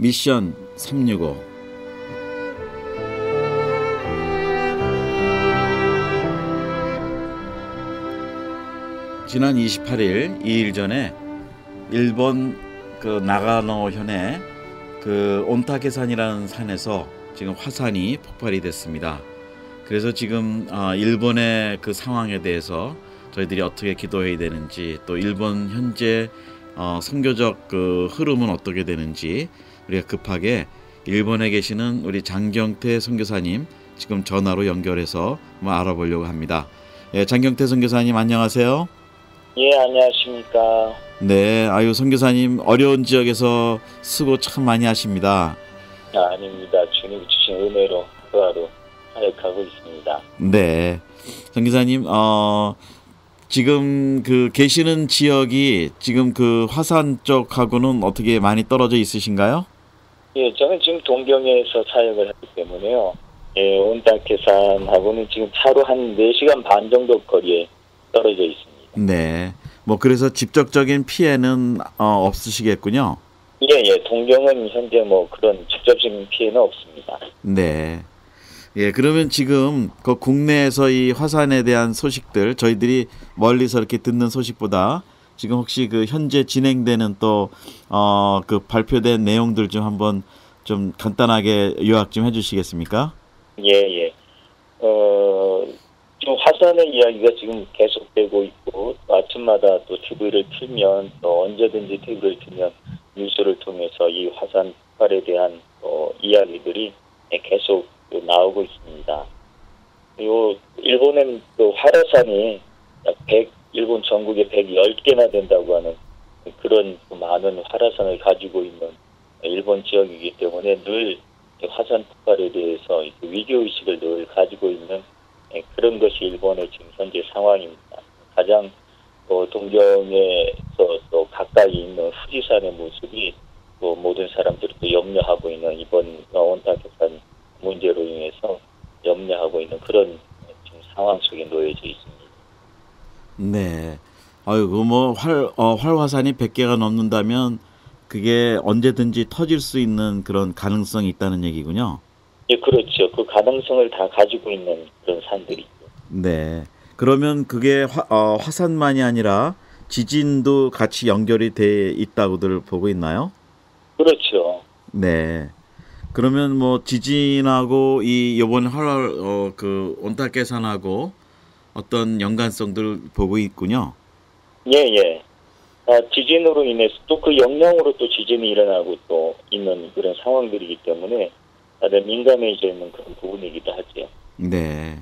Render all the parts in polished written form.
미션 365. 지난 28일 2일 전에 일본 나가노 현의 온타케산이라는 산에서 지금 화산이 폭발이 됐습니다. 그래서 지금 일본의 그 상황에 대해서 저희들이 어떻게 기도해야 되는지, 또 일본 현재 선교적 흐름은 어떻게 되는지 우리가 급하게 일본에 계시는 우리 장경태 선교사님 지금 전화로 연결해서 한번 알아보려고 합니다. 예, 장경태 선교사님 안녕하세요. 예, 안녕하십니까. 네, 선교사님 어려운 지역에서 수고 참 많이 하십니다. 아닙니다. 주님 주신 은혜로 하루하루 사역하고 있습니다. 네, 선교사님 지금 계시는 지역이 지금 화산 쪽하고는 어떻게 많이 떨어져 있으신가요? 예, 저는 지금 동경에서 사역을 하기 때문에요. 예, 온타케산하고는 지금 차로 한 4시간 반 정도 거리에 떨어져 있습니다. 네, 그래서 직접적인 피해는 없으시겠군요. 예, 동경은 현재 그런 직접적인 피해는 없습니다. 네. 예, 그러면 지금 국내에서 이 화산에 대한 소식들 저희들이 멀리서 이렇게 듣는 소식보다 지금 혹시 현재 진행되는 또 발표된 내용들 좀 한번 좀 간단하게 요약 좀 해주시겠습니까? 예. 지금 화산의 이야기가 지금 계속되고 있고, 아침마다 또 TV를 틀면, 또 언제든지 TV를 틀면 뉴스를 통해서 이 화산 폭발에 대한 이야기들이 계속 나오고 있습니다. 그리고 일본은 활화산이 일본 전국에 110개나 된다고 하는 그런 많은 활화산을 가지고 있는 일본 지역이기 때문에 늘 화산 폭발에 대해서 위기의식을 늘 가지고 있는 그런 것이 일본의 지금 현재 상황입니다. 가장 동경에서 또 가까이 있는 후지산의 모습이 또 모든 사람들이 또 염려하고 있는 이번 온타케산 문제로 인해서 염려하고 있는 그런 지금 상황 속에 놓여져 있습니다. 네. 활화산이 100개가 넘는다면 그게 언제든지 터질 수 있는 그런 가능성이 있다는 얘기군요. 예, 그렇죠. 그 가능성을 다 가지고 있는 그런 산들이죠. 네. 그러면 그게 화산만이 아니라 지진도 같이 연결이 돼 있다고들 보고 있나요? 그렇죠. 네. 그러면 지진하고 이번 온타케산하고 어떤 연관성들을 보고 있군요. 예. 지진으로 인해서 또 그 영향으로 또 지진이 일어나고 또 있는 그런 상황들이기 때문에 다들 민감해져 있는 그런 부분이기도 하죠. 네.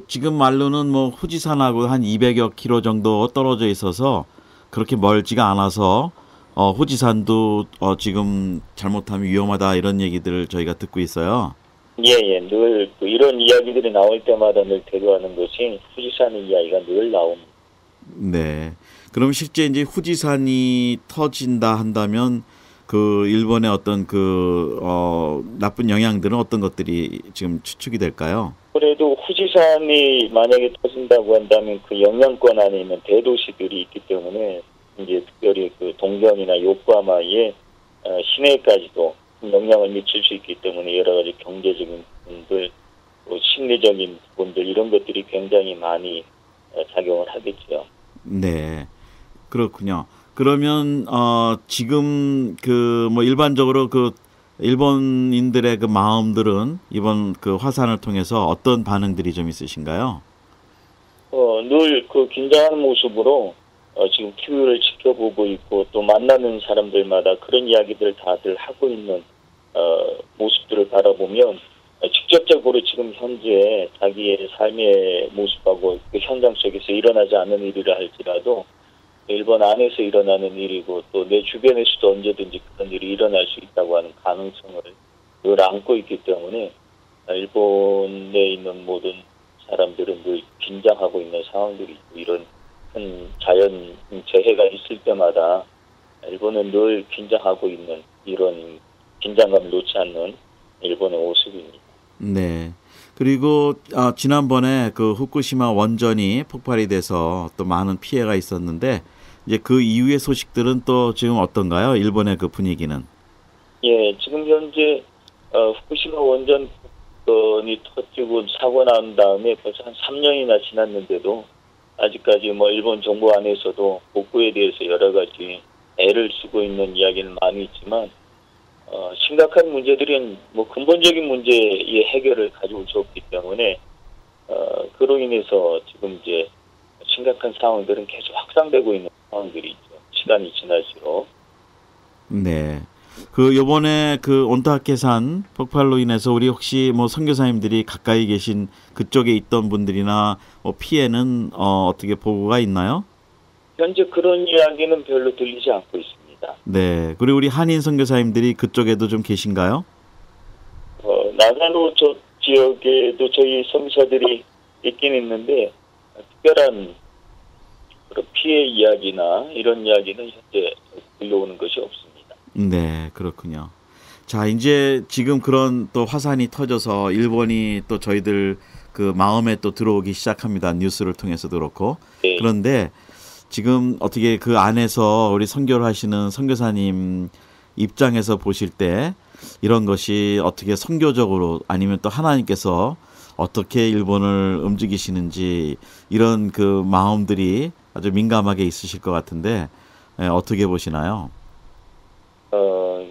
지금 말로는 후지산하고 한 200여 킬로 정도 떨어져 있어서 그렇게 멀지가 않아서 후지산도 지금 잘못하면 위험하다 이런 얘기들을 저희가 듣고 있어요. 예. 늘 이런 이야기들이 나올 때마다 늘 대두하는 것이 후지산의 이야기가 늘 나옵니다. 네. 그럼 실제 이제 후지산이 터진다 한다면 일본의 어떤 나쁜 영향들은 어떤 것들이 지금 추측이 될까요? 그래도 후지산이 만약에 터진다고 한다면 그 영향권 안에 있는 대도시들이 있기 때문에 이제 특별히 동경이나 요코하마의 시내까지도 영향을 미칠 수 있기 때문에 여러 가지 경제적인 부분들, 또 심리적인 부분들 이런 것들이 굉장히 많이 작용을 하겠죠. 네, 그렇군요. 그러면 지금 일반적으로 일본인들의 마음들은 이번 화산을 통해서 어떤 반응들이 좀 있으신가요? 늘 긴장하는 모습으로 지금 TV를 지켜보고 있고 또 만나는 사람들마다 그런 이야기들을 다들 하고 있는 모습들을 바라보면 직접적으로 지금 현재 자기의 삶의 모습하고 그 현장 속에서 일어나지 않는 일이라 할지라도 일본 안에서 일어나는 일이고 또 내 주변에서도 언제든지 그런 일이 일어날 수 있다고 하는 가능성을 늘 안고 있기 때문에 일본에 있는 모든 사람들은 늘 긴장하고 있는 상황들이 있고 이런 큰 자연 재해가 있을 때마다 일본은 늘 긴장하고 있는 이런 긴장감을 놓지 않는 일본의 모습입니다. 네. 그리고 지난번에 후쿠시마 원전이 폭발이 돼서 또 많은 피해가 있었는데 이제 그 이후의 소식들은 또 지금 어떤가요? 일본의 분위기는? 예, 지금 현재 후쿠시마 원전이 터지고 사고 난 다음에 벌써 한 3년이나 지났는데도 아직까지 뭐 일본 정부 안에서도 복구에 대해서 여러 가지 애를 쓰고 있는 이야기는 많이 있지만 심각한 문제들은 뭐 근본적인 문제의 해결을 가지고 있었기 때문에 그로 인해서 지금 이제 심각한 상황들은 계속 확산되고 있는 상황들이 있죠. 시간이 지날수록. 네. 그 요번에 그 온타케산 폭발로 인해서 우리 혹시 뭐 선교사님들이 가까이 계신 그쪽에 있던 분들이나 뭐 피해는 어떻게 보고가 있나요? 현재 그런 이야기는 별로 들리지 않고 있습니다. 네. 그리고 우리 한인 선교사님들이 그쪽에도 좀 계신가요? 나가노 저 지역에도 저희 선교사들이 있긴 있는데 특별한 그런 피해 이야기나 이런 이야기는 현재 들려오는 것이 없습니다. 네, 그렇군요. 자, 이제 지금 그런 또 화산이 터져서 일본이 또 저희들 그 마음에 또 들어오기 시작합니다. 뉴스를 통해서도 그렇고. 네. 그런데 지금 어떻게 그 안에서 우리 선교를 하시는 선교사님 입장에서 보실 때 이런 것이 어떻게 선교적으로 아니면 또 하나님께서 어떻게 일본을 움직이시는지 이런 그 마음들이 아주 민감하게 있으실 것 같은데 어떻게 보시나요?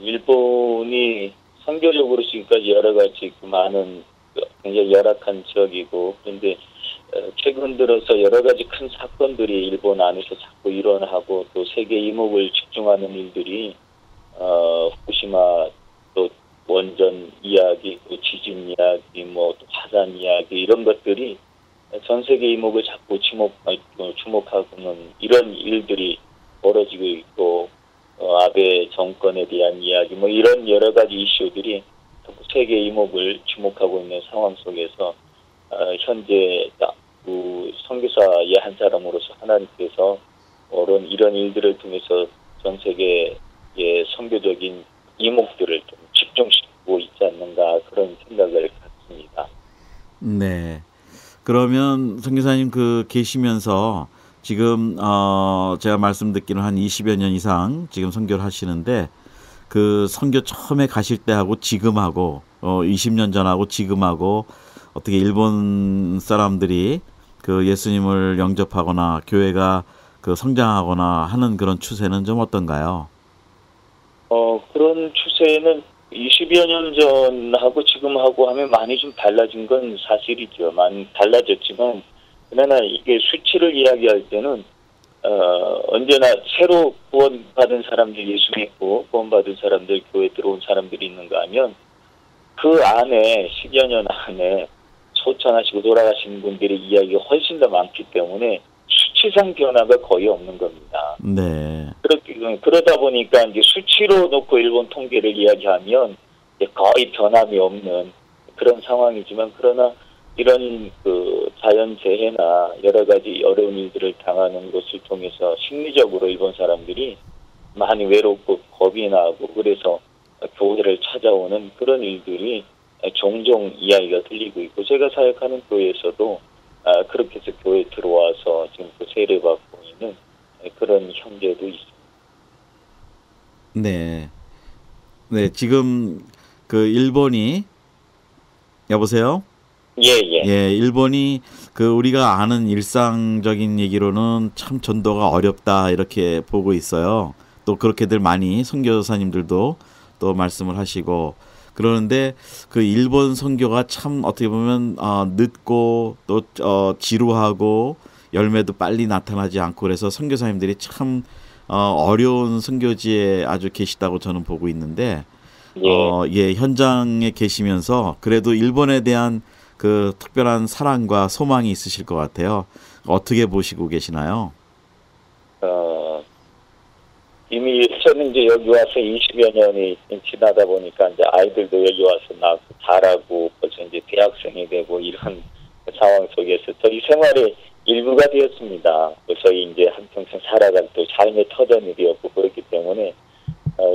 일본이 선교적으로 지금까지 여러 가지 그 많은 굉장히 열악한 지역이고 그런데 최근 들어서 여러 가지 큰 사건들이 일본 안에서 자꾸 일어나고 또 세계 이목을 집중하는 일들이 후쿠시마 또 원전 이야기, 또 지진 이야기, 뭐 또 화산 이야기 이런 것들이 전 세계 이목을 자꾸 주목하고는 이런 일들이 벌어지고 있고 아베 정권에 대한 이야기 뭐 이런 여러 가지 이슈들이 세계 이목을 주목하고 있는 상황 속에서 현재 선교사의 한 사람으로서 하나님께서 이런 일들을 통해서 전 세계의 선교적인 이목들을 좀 집중시키고 있지 않는가 그런 생각을 갖습니다. 네. 그러면 선교사님 그 계시면서 지금 제가 말씀 듣기는 한 20여 년 이상 지금 선교를 하시는데 그 선교 처음에 가실 때하고 지금하고 20년 전하고 지금하고 어떻게 일본 사람들이 그 예수님을 영접하거나 교회가 그 성장하거나 하는 그런 추세는 좀 어떤가요? 그런 추세는 20여 년 전하고 지금하고 하면 많이 좀 달라진 건 사실이죠. 많이 달라졌지만 그러나 이게 수치를 이야기할 때는 언제나 새로 구원받은 사람들 예수 믿고 구원받은 사람들 교회 들어온 사람들이 있는가 하면 그 안에 10여 년 안에 소천하시고 돌아가신 분들의 이야기가 훨씬 더 많기 때문에 수치상 변화가 거의 없는 겁니다. 네. 그러다 보니까 이제 수치로 놓고 일본 통계를 이야기하면 거의 변함이 없는 그런 상황이지만 그러나 이런 그 자연재해나 여러 가지 어려운 일들을 당하는 것을 통해서 심리적으로 일본 사람들이 많이 외롭고 겁이 나고 그래서 교회를 찾아오는 그런 일들이 종종 이야기가 들리고 있고 제가 사역하는 교회에서도 그렇게 해서 교회에 들어와서 지금 그 세례받고 있는 그런 형제도 있습니다. 네. 네, 지금 그 일본이 여보세요? 예. 예, 일본이 그 우리가 아는 일상적인 얘기로는 참 전도가 어렵다 이렇게 보고 있어요. 또 그렇게들 많이 선교사님들도 또 말씀을 하시고 그러는데 그 일본 선교가 참 어떻게 보면 늦고 또 지루하고 열매도 빨리 나타나지 않고 그래서 선교사님들이 참 어려운 선교지에 아주 계시다고 저는 보고 있는데 예, 현장에 계시면서 그래도 일본에 대한 그 특별한 사랑과 소망이 있으실 것 같아요. 어떻게 보시고 계시나요? 이미 저는 이제 여기 와서 20여 년이 지나다 보니까 이제 아이들도 여기 와서 낳고 자라고 벌써 이제 대학생이 되고 이런 상황 속에서 저희 생활의 일부가 되었습니다. 저희 이제 한평생 살아갈 또 삶의 터전이 되었고 그렇기 때문에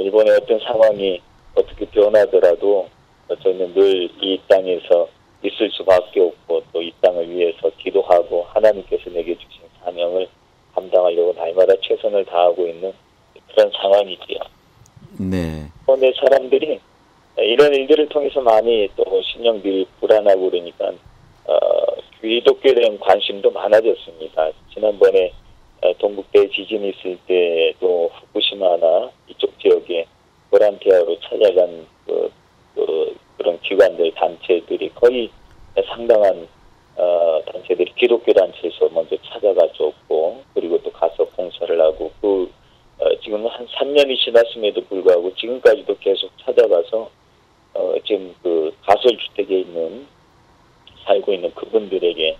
일본의 어떤 상황이 어떻게 변하더라도 저희는 늘 이 땅에서 있을 수밖에 없고 또 이 땅을 위해서 기도하고 하나님께서 내게 주신 사명을 감당하려고 날마다 최선을 다하고 있는 그런 상황이지요. 네. 내 사람들이 이런 일들을 통해서 많이 또 신령들이 불안하고 그러니까 기독교에 대한 관심도 많아졌습니다. 지난번에 동북대 지진이 있을 때도 후쿠시마나 이쪽 지역에 보란티아로 찾아간 그런 기관들 단체들이 거의 상당한 단체들이 기독교 단체에서 먼저 찾아가 줬고 그리고 또 가서 봉사를 하고 지금 한 3년이 지났음에도 불구하고 지금까지도 계속 찾아가서 지금 가설주택에 살고 있는 그분들에게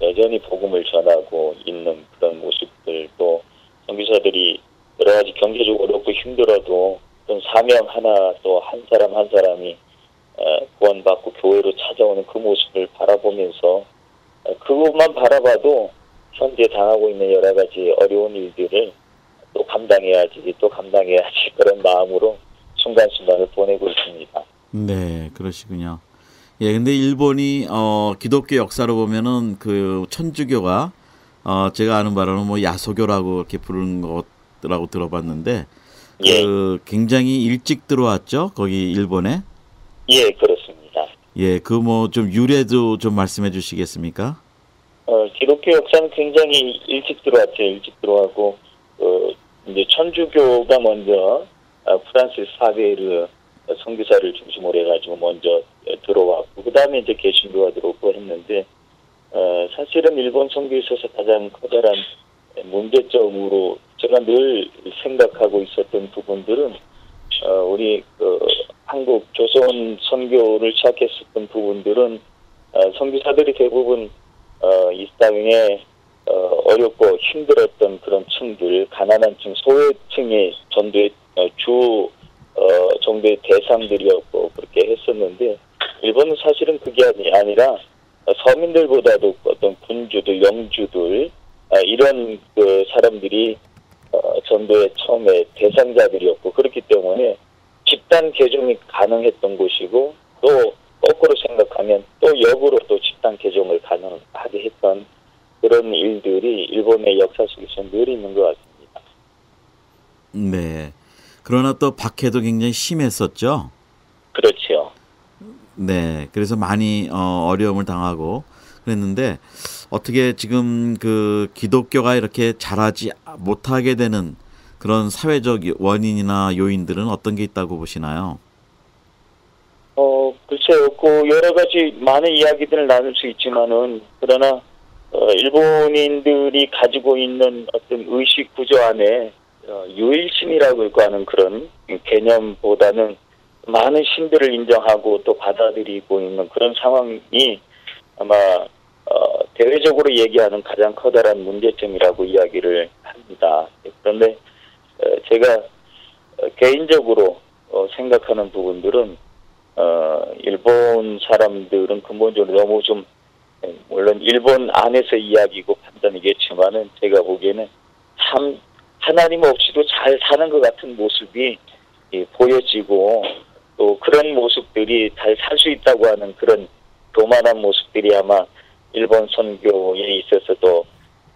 여전히 복음을 전하고 있는 그런 모습들 또 선교사들이 여러 가지 경제적으로 어렵고 힘들어도 어떤 사명 하나 또 한 사람 한 사람이 구원받고 교회로 찾아오는 그 모습을 바라보면서 그것만 바라봐도 현재 당하고 있는 여러 가지 어려운 일들을 또 감당해야지 그런 마음으로 순간순간을 보내고 있습니다. 네, 그러시군요. 예, 근데 일본이 기독교 역사로 보면은 그 천주교가 제가 아는 바로는 뭐 야소교라고 이렇게 부르는 것라고 들어봤는데 예. 굉장히 일찍 들어왔죠, 거기 일본에? 예, 그렇습니다. 예, 그 뭐 좀 유래도 좀 말씀해 주시겠습니까? 기독교 역사는 굉장히 일찍 들어왔죠. 일찍 들어왔고 이제 천주교가 먼저 프란시스 사베르 선교사를 중심으로 해가지고 먼저 들어왔고 그 다음에 이제 개신교가 들어오고 했는데 사실은 일본 선교에 있어서 가장 커다란 문제점으로 제가 늘 생각하고 있었던 부분들은 우리 한국 조선 선교를 시작했었던 부분들은 선교사들이 대부분 이 땅에 어렵고 힘들었던 그런 층들, 가난한 층, 소외층의 전도의 정도의 대상들이었고 그렇게 했었는데 일본은 사실은 그게 아니라 서민들보다도 어떤 군주들, 영주들 이런 그 사람들이 전도의 처음에 대상자들이었고 그렇기 때문에 집단 개종이 가능했던 곳이고 또 거꾸로 생각하면 또 역으로 또 집단 개종을 가능하게 했던 그런 일들이 일본의 역사 속에서 늘 있는 것 같습니다. 네. 그러나 또 박해도 굉장히 심했었죠. 그렇죠. 네. 그래서 많이 어려움을 당하고 그랬는데 어떻게 지금 그 기독교가 이렇게 자라지 못하게 되는 그런 사회적 원인이나 요인들은 어떤 게 있다고 보시나요? 글쎄요. 여러 가지 많은 이야기들을 나눌 수 있지만은 그러나 일본인들이 가지고 있는 어떤 의식 구조 안에 유일신이라고 하는 그런 개념보다는 많은 신들을 인정하고 또 받아들이고 있는 그런 상황이 아마 대외적으로 얘기하는 가장 커다란 문제점이라고 이야기를 합니다. 그런데 제가 개인적으로 생각하는 부분들은 일본 사람들은 근본적으로 너무 좀 물론 일본 안에서 이야기고 판단이겠지만은 제가 보기에는 참 하나님 없이도 잘 사는 것 같은 모습이 보여지고 또 그런 모습들이 잘 살 수 있다고 하는 그런 교만한 모습들이 아마 일본 선교에 있어서도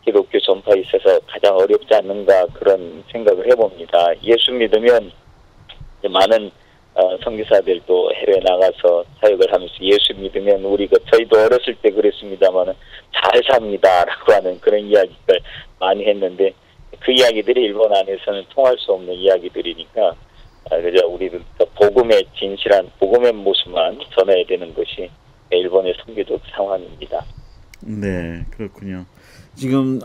기독교 전파에 있어서 가장 어렵지 않는가 그런 생각을 해봅니다. 예수 믿으면 많은 선교사들도 해외 나가서 사역을 하면서 예수 믿으면 저희도 어렸을 때 그랬습니다만은 잘 삽니다라고 하는 그런 이야기를 많이 했는데 그 이야기들이 일본 안에서는 통할 수 없는 이야기들이니까 그저 우리도 복음의 진실한 복음의 모습만 전해야 되는 것이 일본의 선교적 상황입니다. 네, 그렇군요. 지금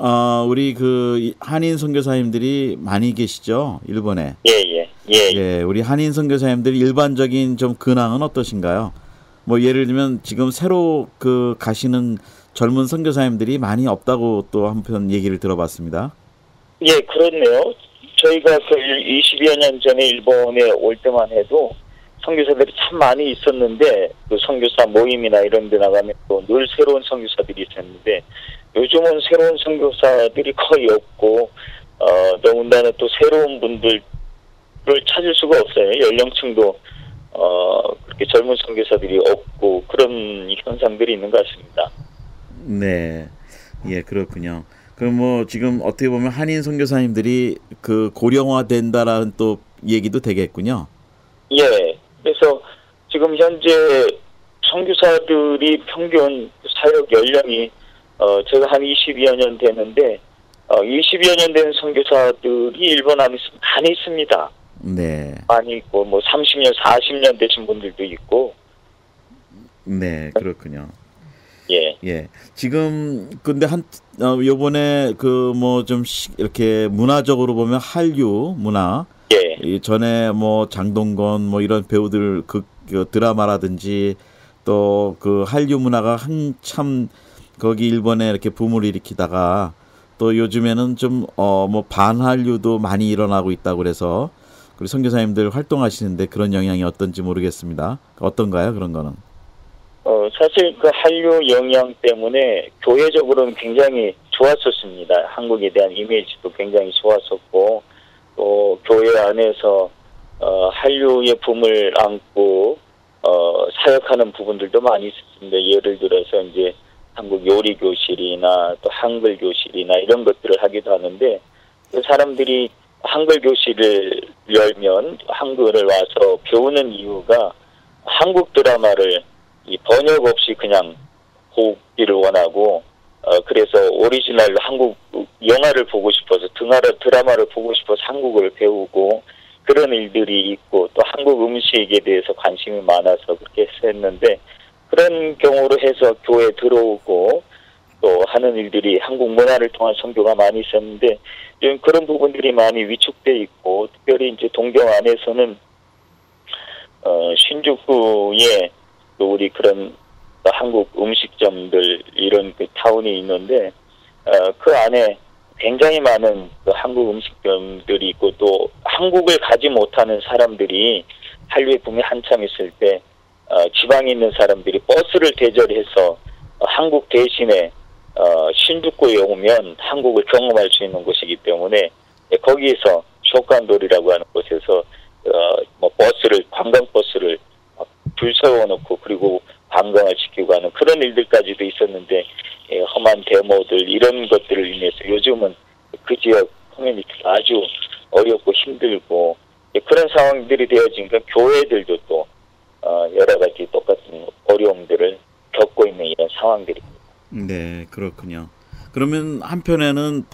우리 그 한인 선교사님들이 많이 계시죠, 일본에? 예. 우리 한인 선교사님들이 일반적인 좀 근황은 어떠신가요? 뭐 예를 들면 지금 새로 가시는 젊은 선교사님들이 많이 없다고 또 한편 얘기를 들어봤습니다. 예, 그렇네요. 저희가 20여 년 전에 일본에 올 때만 해도 선교사들이 참 많이 있었는데 그 선교사 모임이나 이런 데 나가면 또 늘 새로운 선교사들이 있었는데 요즘은 새로운 선교사들이 거의 없고 더군다나 또 새로운 분들을 찾을 수가 없어요. 연령층도 그렇게 젊은 선교사들이 없고 그런 현상들이 있는 것 같습니다. 네, 예, 그렇군요. 그럼 뭐 지금 어떻게 보면 한인 선교사님들이 그 고령화된다라는 또 얘기도 되겠군요. 예. 그래서 지금 현재 선교사들이 평균 사역 연령이 제가 한 20여 년 되는데 20여 년 된 선교사들이 일본 안에 많이 있습니다. 네. 많이 있고 뭐 30년, 40년 되신 분들도 있고. 네, 그렇군요. 예. 예. 지금 근데 요번에 그 뭐 좀 이렇게 문화적으로 보면 한류 문화 예. 이 전에 뭐 장동건 뭐 이런 배우들 그 드라마라든지 또 그 한류 문화가 한참 거기 일본에 이렇게 붐을 일으키다가 또 요즘에는 좀 뭐 반한류도 많이 일어나고 있다고 그래서 우리 선교사님들 활동하시는데 그런 영향이 어떤지 모르겠습니다. 어떤가요? 그런 거는? 사실 그 한류 영향 때문에 교회적으로는 굉장히 좋았었습니다. 한국에 대한 이미지도 굉장히 좋았었고 또 교회 안에서 한류의 붐을 안고 사역하는 부분들도 많이 있었습니다. 예를 들어서 이제 한국 요리 교실이나 또 한글 교실이나 이런 것들을 하기도 하는데 그 사람들이 한글 교실을 열면 한글을 와서 배우는 이유가 한국 드라마를 이 번역 없이 그냥 보기를 원하고 그래서 오리지널 한국 영화를 보고 싶어서 드라마를 보고 싶어서 한국어를 배우고 그런 일들이 있고 또 한국 음식에 대해서 관심이 많아서 그렇게 했었는데 그런 경우로 해서 교회에 들어오고 또 하는 일들이 한국 문화를 통한 선교가 많이 있었는데 지금 그런 부분들이 많이 위축돼 있고 특별히 이제 동경 안에서는 신주쿠에 또 우리 그런 한국 음식점들 이런 그 타운이 있는데 그 안에 굉장히 많은 그 한국 음식점들이 있고 또 한국을 가지 못하는 사람들이 한류의 붐이 한참 있을 때 지방에 있는 사람들이 버스를 대절해서 한국 대신에 신주쿠에 오면 한국을 경험할 수 있는 곳이기 때문에 거기에서 쇼칸돌이라고 하는 곳에서 뭐 관광버스를 줄 세워놓고 그리고 관광을 시키고 하는 그런 일들까지도 있었는데 험한 데모들 이런 것들을 인해서 요즘은 그 지역 커뮤니티가 아주 어렵고 힘들고 그런 상황들이 되어지니까 교회들도 또 여러 가지 똑같은 어려움들을 겪고 있는 이런 상황들입니다. 네, 그렇군요. 그러면 한편에는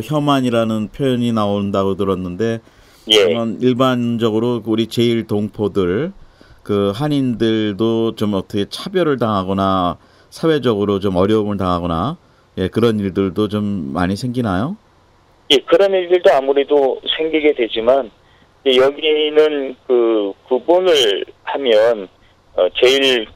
혐한이라는 표현이 나온다고 들었는데 그러면 일반적으로 우리 제일 동포들 그 한인들도 좀 어떻게 차별을 당하거나 사회적으로 좀 어려움을 당하거나 그런 일들도 좀 많이 생기나요? 예, 그런 일들도 아무래도 생기게 되지만 여기는 그 구분을 하면 제일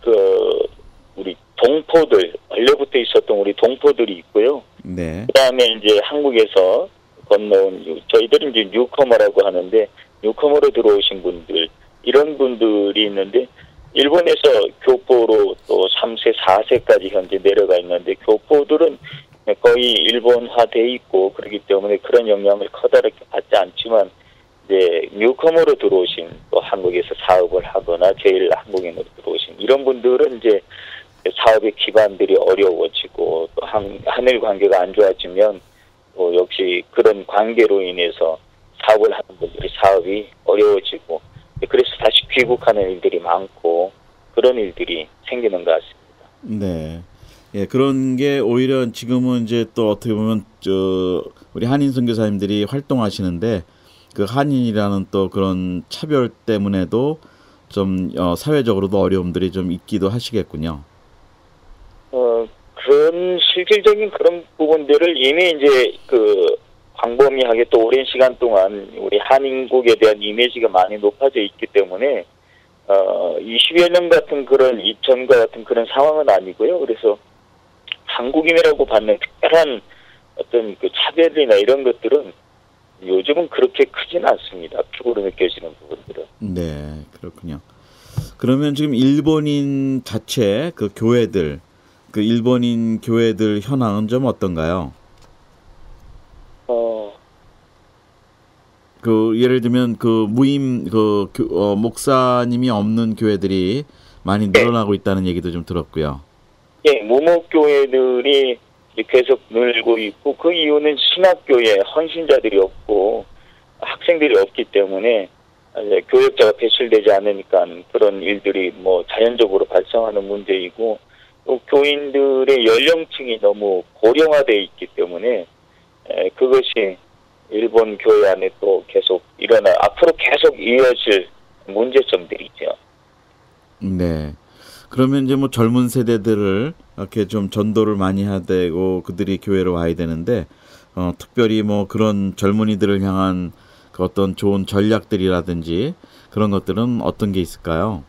우리 동포들 원래부터 있었던 우리 동포들이 있고요. 네. 그다음에 이제 한국에서 건너온 저희들은 이제 뉴커머라고 하는데 뉴커머로 들어오신 분들 이런 분들이 있는데 일본에서 교포로 또 3세, 4세까지 현재 내려가 있는데 교포들은 거의 일본화돼 있고 그렇기 때문에 그런 영향을 커다랗게 받지 않지만 이제 뉴커머로 들어오신 또 한국에서 사업을 하거나 제일 한국인으로 들어오신 이런 분들은 이제 사업의 기반들이 어려워지고 또 한일 관계가 안 좋아지면 또 역시 그런 관계로 인해서 사업을 하는 분들이 사업이 어려워지고 그래서 다시 귀국하는 일들이 많고 그런 일들이 생기는 것 같습니다. 네. 예, 그런 게 오히려 지금은 이제 또 어떻게 보면 우리 한인 선교사님들이 활동하시는데 그 한인이라는 또 그런 차별 때문에도 좀 사회적으로도 어려움들이 좀 있기도 하시겠군요. 그런 실질적인 그런 부분들을 이미 이제 광범위하게 또 오랜 시간 동안 우리 한인국에 대한 이미지가 많이 높아져 있기 때문에 20여 년 같은 그런 이전과 같은 그런 상황은 아니고요. 그래서 한국인이라고 받는 특별한 어떤 그 차별이나 이런 것들은 요즘은 그렇게 크진 않습니다. 피부로 느껴지는 부분들은. 네, 그렇군요. 그러면 지금 일본인 자체 그 교회들, 그 일본인 교회들 현황은 좀 어떤가요? 예를 들면 무임 목사님이 없는 교회들이 많이 늘어나고 있다는 얘기도 좀 들었고요. 예, 무목교회들이 계속 늘고 있고 그 이유는 신학교에 헌신자들이 없고 학생들이 없기 때문에 교역자가 배출되지 않으니까 그런 일들이 뭐 자연적으로 발생하는 문제이고, 또 교인들의 연령층이 너무 고령화되어 있기 때문에 그것이 일본 교회 안에 또 계속 앞으로 계속 이어질 문제점들이죠. 네. 그러면 이제 뭐 젊은 세대들을 이렇게 좀 전도를 많이 해야 되고 그들이 교회로 와야 되는데 특별히 뭐 그런 젊은이들을 향한 그 어떤 좋은 전략들이라든지 그런 것들은 어떤 게 있을까요?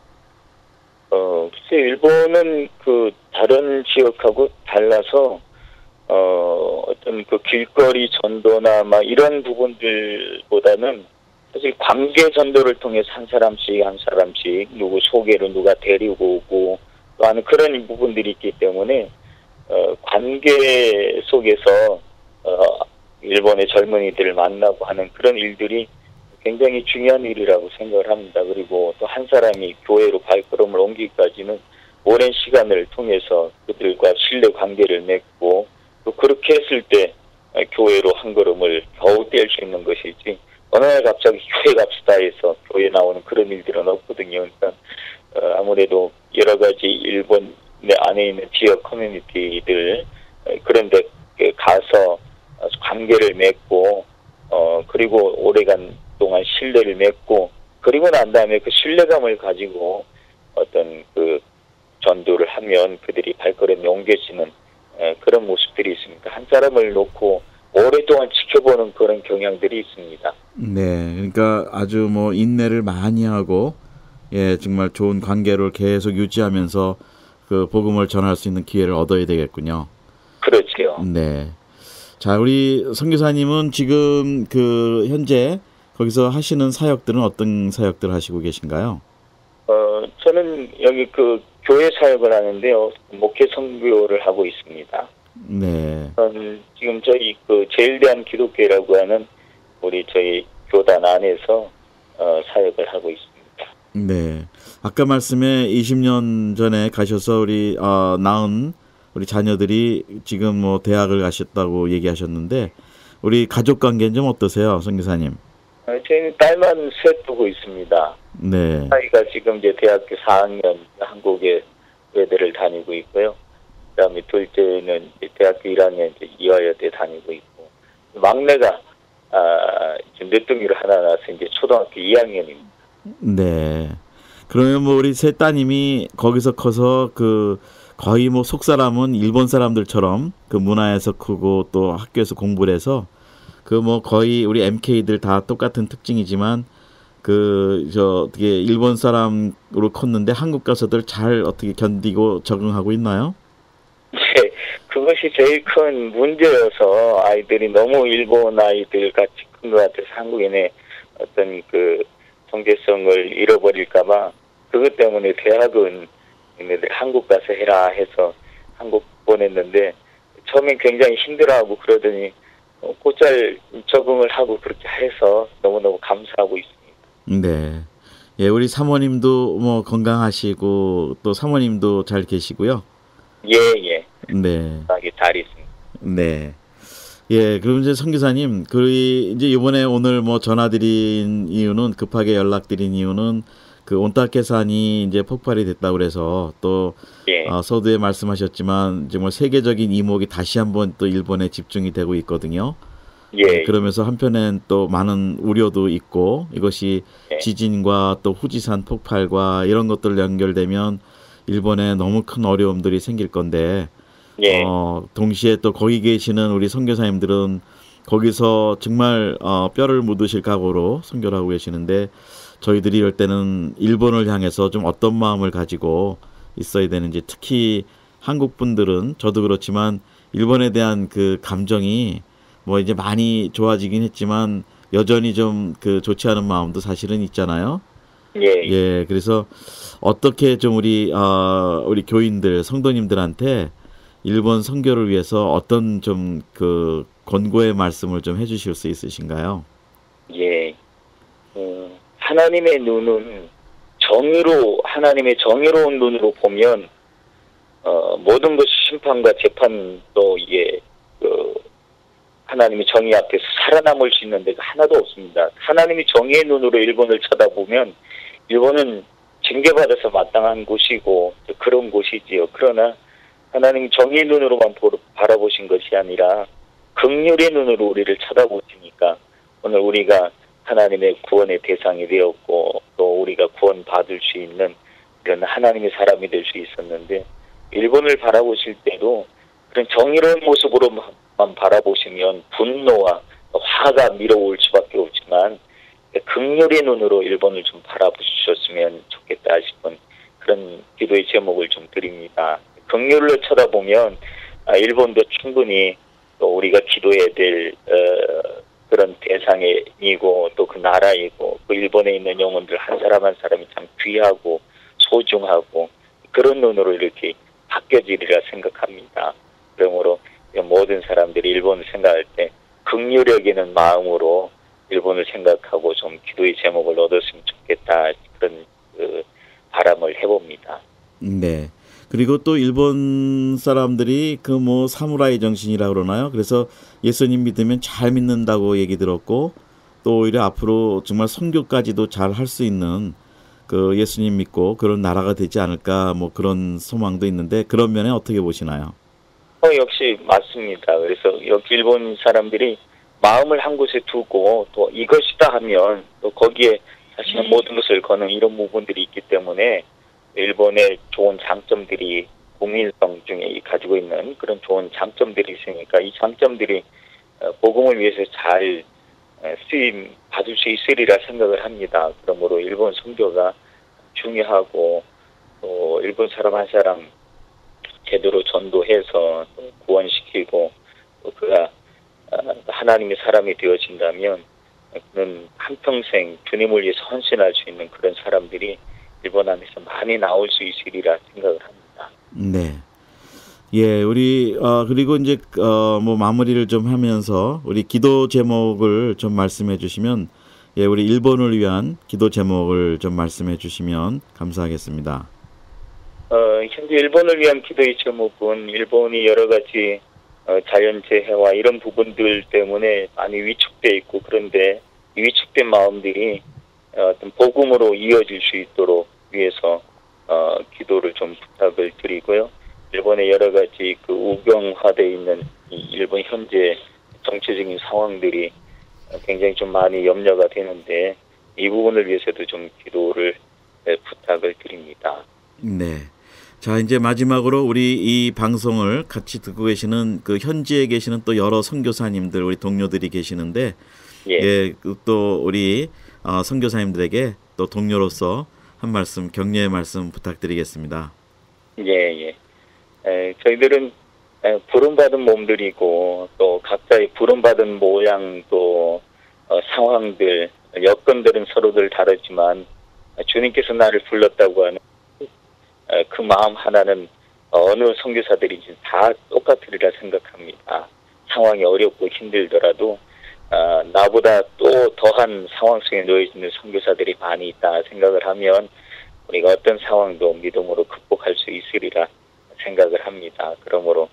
글쎄 일본은 그 다른 지역하고 달라서 어떤 그 길거리 전도나 막 이런 부분들보다는 사실 관계 전도를 통해서 한 사람씩 누구 소개로 누가 데리고 오고 또 하는 그런 부분들이 있기 때문에 관계 속에서 일본의 젊은이들을 만나고 하는 그런 일들이 굉장히 중요한 일이라고 생각을 합니다. 그리고 또 한 사람이 교회로 발걸음을 옮기기까지는 오랜 시간을 통해서 그들과 신뢰 관계를 맺고 또 그렇게 했을 때 교회로 한 걸음을 겨우 뗄 수 있는 것이지 어느 날 갑자기 교회 갑시다 해서 교회 나오는 그런 일들은 없거든요. 그러니까 아무래도 여러 가지 일본 안에 있는 지역 커뮤니티들 그런 데 가서 관계를 맺고 그리고 오래간 동안 신뢰를 맺고 그리고 난 다음에 그 신뢰감을 가지고 어떤 그 전도를 하면 그들이 발걸음이 옮겨지는 그런 모습들이 있습니다. 한 사람을 놓고 오랫동안 지켜보는 그런 경향들이 있습니다. 네, 그러니까 아주 뭐 인내를 많이 하고 정말 좋은 관계를 계속 유지하면서 그 복음을 전할 수 있는 기회를 얻어야 되겠군요. 그렇죠. 네. 자, 우리 선교사님은 지금 그 현재 거기서 하시는 사역들은 어떤 사역들 하시고 계신가요? 저는 여기 그 교회 사역을 하는데요. 목회 선교를 하고 있습니다. 네. 지금 저희 그 제일대한 기독교라고 하는 우리 저희 교단 안에서 사역을 하고 있습니다. 네. 아까 말씀에 20년 전에 가셔서 우리 낳은 우리 자녀들이 지금 뭐 대학을 가셨다고 얘기하셨는데 우리 가족 관계는 좀 어떠세요, 선교사님? 저희는 딸만 셋 두고 있습니다. 네. 아이가 지금 이제 대학교 4학년 한국에 외대를 다니고 있고요. 그다음에 둘째는 이제 대학교 1학년 이제 이화여대 다니고 있고 막내가 지금 늦둥이를 하나 낳아서 이제 초등학교 2학년입니다. 네. 그러면 뭐 우리 세 따님이 거기서 커서 그 거의 뭐 속사람은 일본 사람들처럼 그 문화에서 크고 또 학교에서 공부를 해서 그 뭐 거의 우리 MK들 다 똑같은 특징이지만 어떻게 일본 사람으로 컸는데 한국 가서들 잘 어떻게 견디고 적응하고 있나요? 네, 그것이 제일 큰 문제여서 아이들이 너무 일본 아이들 같이 큰 것 같아서 한국인의 어떤 그 정체성을 잃어버릴까봐 그것 때문에 대학은 얘네들 한국 가서 해라 해서 한국 보냈는데 처음엔 굉장히 힘들어하고 그러더니 곧잘 적응을 하고 그렇게 해서 너무너무 감사하고 있습니다. 네. 예, 우리 사모님도 뭐 건강하시고 또 사모님도 잘 계시고요. 예. 네. 잘 있습니다. 네. 예, 그럼 이제 선교사님, 이제 이번에 오늘 뭐 전화드린 이유는 급하게 연락드린 이유는 그 온타케산이 이제 폭발이 됐다고 그래서 또 서두에 말씀하셨지만 정말 세계적인 이목이 다시 한번 또 일본에 집중이 되고 있거든요. 그러면서 한편엔 또 많은 우려도 있고 이것이 지진과 또 후지산 폭발과 이런 것들 연결되면 일본에 너무 큰 어려움들이 생길 건데 동시에 또 거기 계시는 우리 선교사님들은 거기서 정말 뼈를 묻으실 각오로 선교를 하고 계시는데 저희들이 이럴 때는 일본을 향해서 좀 어떤 마음을 가지고 있어야 되는지 특히 한국 분들은 저도 그렇지만 일본에 대한 그 감정이 뭐 이제 많이 좋아지긴 했지만 여전히 좀 그 좋지 않은 마음도 사실은 있잖아요. 예, 그래서 어떻게 좀 우리 교인들 성도님들한테 일본 선교를 위해서 어떤 좀 그 권고의 말씀을 좀 해주실 수 있으신가요? 예. 하나님의 눈은 하나님의 정의로운 눈으로 보면 모든 것이 심판과 재판도 이게 하나님의 정의 앞에서 살아남을 수 있는 데가 하나도 없습니다. 하나님이 정의의 눈으로 일본을 쳐다보면 일본은 징계받아서 마땅한 곳이고 그런 곳이지요. 그러나 하나님이 정의의 눈으로만 바라보신 것이 아니라 긍휼의 눈으로 우리를 쳐다보시니까 오늘 우리가 하나님의 구원의 대상이 되었고 또 우리가 구원받을 수 있는 그런 하나님의 사람이 될 수 있었는데 일본을 바라보실 때도 그런 정의로운 모습으로만 바라보시면 분노와 화가 밀어올 수밖에 없지만 긍휼의 눈으로 일본을 좀 바라보셨으면 좋겠다 싶은 그런 기도의 제목을 좀 드립니다. 긍휼로 쳐다보면 일본도 충분히 또 우리가 기도해야 될 그런 대상이고 또 그 나라이고 그 일본에 있는 영혼들 한 사람 한 사람이 참 귀하고 소중하고 그런 눈으로 이렇게 바뀌어지리라 생각합니다. 그러므로 모든 사람들이 일본을 생각할 때 긍휼 여기는 마음으로 일본을 생각하고 좀 기도의 제목을 얻었으면 좋겠다 그런 바람을 해봅니다. 네. 그리고 또 일본 사람들이 그 뭐 사무라이 정신이라 그러나요? 그래서 예수님 믿으면 잘 믿는다고 얘기 들었고 또 오히려 앞으로 정말 선교까지도 잘 할 수 있는 그 예수님 믿고 그런 나라가 되지 않을까 뭐 그런 소망도 있는데 그런 면에 어떻게 보시나요? 역시 맞습니다. 그래서 여기 일본 사람들이 마음을 한 곳에 두고 또 이것이다 하면 또 거기에 자신의 모든 것을 거는 이런 부분들이 있기 때문에 일본의 좋은 장점들이 국민성 중에 가지고 있는 그런 좋은 장점들이 있으니까 이 장점들이 복음을 위해서 잘 쓰임 받을 수 있으리라 생각을 합니다. 그러므로 일본 선교가 중요하고 또 일본 사람 한 사람 제대로 전도해서 또 구원시키고 또 그가 하나님의 사람이 되어진다면 그는 한평생 주님을 위해서 헌신할 수 있는 그런 사람들이 일본 안에서 많이 나올 수 있으리라 생각을 합니다. 네. 예, 우리 그리고 이제 뭐 마무리를 좀 하면서 우리 기도 제목을 좀 말씀해 주시면 예, 우리 일본을 위한 기도 제목을 좀 말씀해 주시면 감사하겠습니다. 현재 일본을 위한 기도의 제목은 일본이 여러 가지 자연재해와 이런 부분들 때문에 많이 위축돼 있고 그런데 이 위축된 마음들이 어떤 복음으로 이어질 수 있도록 위해서 기도를 좀 부탁을 드리고요. 일본의 여러 가지 그 우경화되어 있는 이 일본 현재 정치적인 상황들이 굉장히 좀 많이 염려가 되는데 이 부분을 위해서도 좀 기도를 부탁을 드립니다. 네. 자, 이제 마지막으로 우리 이 방송을 같이 듣고 계시는 그 현지에 계시는 또 여러 선교사님들 우리 동료들이 계시는데 예, 또 우리 선교사님들에게 또 동료로서 한 말씀 격려의 말씀 부탁드리겠습니다. 예. 저희들은 부름받은 몸들이고 또 각자의 부름받은 모양 또 상황들 여건들은 서로들 다르지만 주님께서 나를 불렀다고 하는 그 마음 하나는 어느 선교사들이지 다 똑같으리라 생각합니다. 상황이 어렵고 힘들더라도 나보다 또 더한 상황 속에 놓여있는 선교사들이 많이 있다 생각을 하면 우리가 어떤 상황도 믿음으로 극복할 수 있으리라 생각을 합니다. 그러므로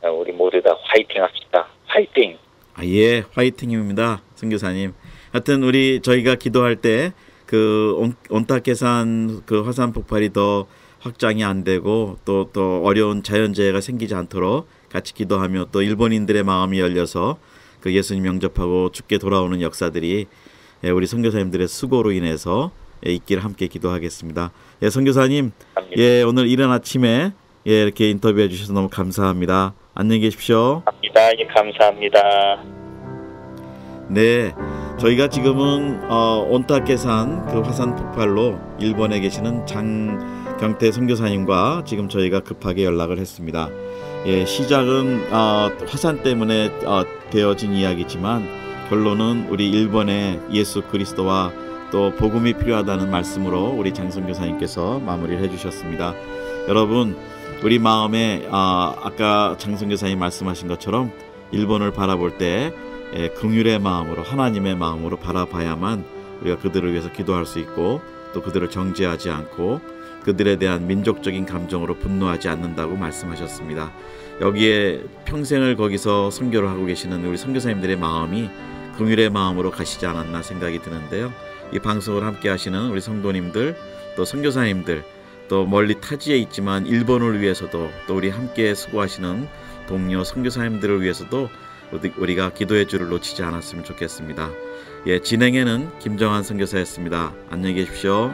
우리 모두 다 화이팅 합시다. 화이팅! 예, 화이팅입니다. 선교사님. 하여튼 우리 저희가 기도할 때 그 온타케산 그 화산 폭발이 더 확장이 안 되고 또 어려운 자연재해가 생기지 않도록 같이 기도하며 또 일본인들의 마음이 열려서 그 예수님 영접하고 죽게 돌아오는 역사들이 우리 선교사님들의 수고로 인해서 있기를 함께 기도하겠습니다. 예, 선교사님, 예, 오늘 이른 아침에 예, 이렇게 인터뷰해 주셔서 너무 감사합니다. 안녕히 계십시오. 감사합니다. 예, 감사합니다. 네, 저희가 지금은 온타케산 그 화산 폭발로 일본에 계시는 장경태 선교사님과 지금 저희가 급하게 연락을 했습니다. 예, 시작은 화산 때문에 되어진 이야기지만 결론은 우리 일본의 예수 그리스도와 또 복음이 필요하다는 말씀으로 우리 장 선교사님께서 마무리를 해주셨습니다. 여러분, 우리 마음에 아까 장 선교사님 말씀하신 것처럼 일본을 바라볼 때 긍휼의 마음으로 하나님의 마음으로 바라봐야만 우리가 그들을 위해서 기도할 수 있고 또 그들을 정죄하지 않고 그들에 대한 민족적인 감정으로 분노하지 않는다고 말씀하셨습니다. 여기에 평생을 거기서 선교를 하고 계시는 우리 선교사님들의 마음이 긍휼의 마음으로 가시지 않았나 생각이 드는데요. 이 방송을 함께 하시는 우리 성도님들, 또 선교사님들, 또 멀리 타지에 있지만 일본을 위해서도, 또 우리 함께 수고하시는 동료 선교사님들을 위해서도 우리가 기도의 줄을 놓치지 않았으면 좋겠습니다. 예, 진행에는 김정한 선교사였습니다. 안녕히 계십시오.